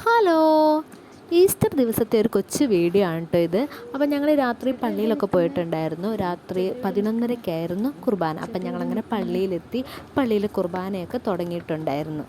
Hello, Easter ദിവസത്തെ ഒരു കൊച്ചു വീഡിയോ ആണ് കേട്ടോ ഇത്. അപ്പം ഞങ്ങൾ രാത്രി പള്ളിയിലൊക്കെ പോയിട്ടുണ്ടായിരുന്നു. രാത്രി 11:30-ക്കായിരുന്നു കുർബാന. അപ്പം ഞങ്ങളങ്ങനെ പള്ളിയിലെത്തി. പള്ളിയിൽ കുർബാനയൊക്കെ തുടങ്ങിയിട്ടുണ്ടായിരുന്നു.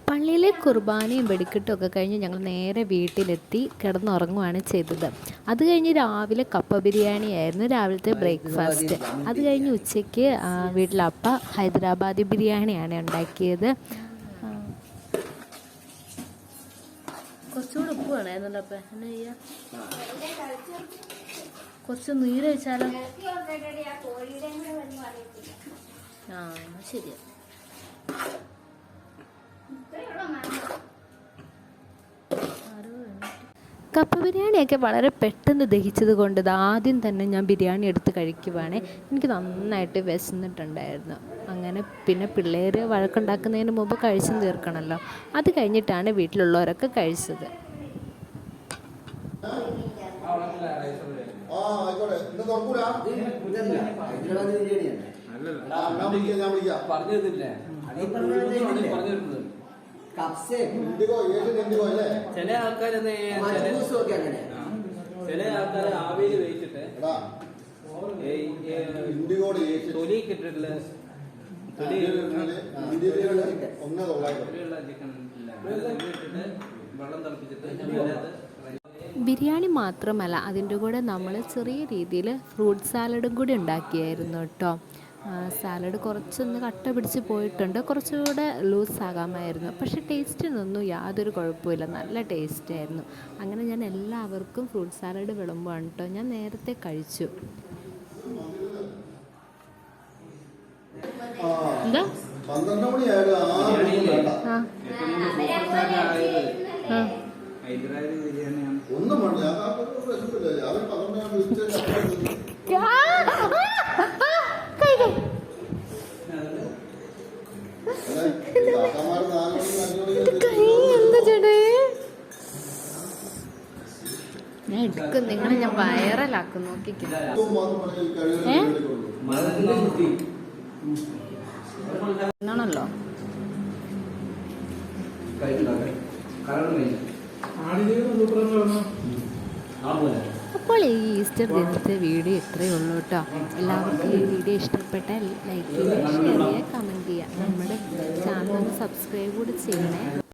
പള്ളിയിലെ കുർബാനയും വെടിക്കെട്ടൊക്കെ കഴിഞ്ഞ് ഞങ്ങൾ നേരെ വീട്ടിലെത്തി കിടന്നുറങ്ങുകയാണ് ചെയ്തത്. അത് കഴിഞ്ഞ് രാവിലെ കപ്പ ബിരിയാണി ആയിരുന്നു രാവിലത്തെ ബ്രേക്ക്ഫാസ്റ്റ്. അത് കഴിഞ്ഞ് ഉച്ചയ്ക്ക് വീട്ടിലപ്പ ഹൈദരാബാദി ബിരിയാണിയാണ് ഉണ്ടാക്കിയത്. കുറച്ചുകൂടെ ഉപ്പ് വേണമായിരുന്നല്ലോ അപ്പം എന്നാ ചെയ്യാ, കുറച്ച് നീര് വെച്ചാലോ? ആ ശരിയാ. കപ്പ ബിരിയാണിയൊക്കെ വളരെ പെട്ടെന്ന് ദഹിച്ചത് കൊണ്ട് ആദ്യം തന്നെ ഞാൻ ബിരിയാണി എടുത്ത് കഴിക്കുവാണേ. എനിക്ക് നന്നായിട്ട് വിശന്നിട്ടുണ്ടായിരുന്നു. അങ്ങനെ പിന്നെ പിള്ളേർ വഴക്കുണ്ടാക്കുന്നതിന് മുമ്പ് കഴിച്ചും തീർക്കണമല്ലോ. അത് കഴിഞ്ഞിട്ടാണ് വീട്ടിലുള്ളവരൊക്കെ കഴിച്ചത്. ചില ആൾക്കാർ ആവിയിൽ വെച്ചിട്ട് തൊലി കിട്ടിട്ടില്ല, വെള്ളം തിളപ്പിച്ചിട്ട്. ബിരിയാണി മാത്രമല്ല, അതിൻ്റെ കൂടെ നമ്മൾ ചെറിയ രീതിയിൽ ഫ്രൂട്ട് സാലഡും കൂടി ഉണ്ടാക്കിയായിരുന്നു കേട്ടോ. സാലഡ് കുറച്ചൊന്ന് കട്ട പിടിച്ച് പോയിട്ടുണ്ട്, കുറച്ചുകൂടെ ലൂസാകാമായിരുന്നു. പക്ഷേ ടേസ്റ്റിനൊന്നും യാതൊരു കുഴപ്പമില്ല, നല്ല ടേസ്റ്റായിരുന്നു. അങ്ങനെ ഞാൻ എല്ലാവർക്കും ഫ്രൂട്ട് സാലഡ് വിളമ്പുകയാണ് കേട്ടോ. ഞാൻ നേരത്തെ കഴിച്ചു. എന്താ ഒന്നും ഞാൻ എടുക്കും, നിങ്ങളെ ഞാൻ വൈറലാക്കും, നോക്കിക്കില്ല. എന്നാണല്ലോ. അപ്പോൾ ഈ ഈസ്റ്റർ ദിനത്തെ വീഡിയോ ഇത്രയേ ഉള്ളൂ കേട്ടോ. എല്ലാവർക്കും ഈ വീഡിയോ ഇഷ്ടപ്പെട്ടാൽ ലൈക്ക് ചെയ്യുക, ഷെയർ ചെയ്യുക, കമൻറ്റ് ചെയ്യുക. നമ്മുടെ ചാനൽ ഒന്ന് സബ്സ്ക്രൈബ് കൂടി ചെയ്യണേ.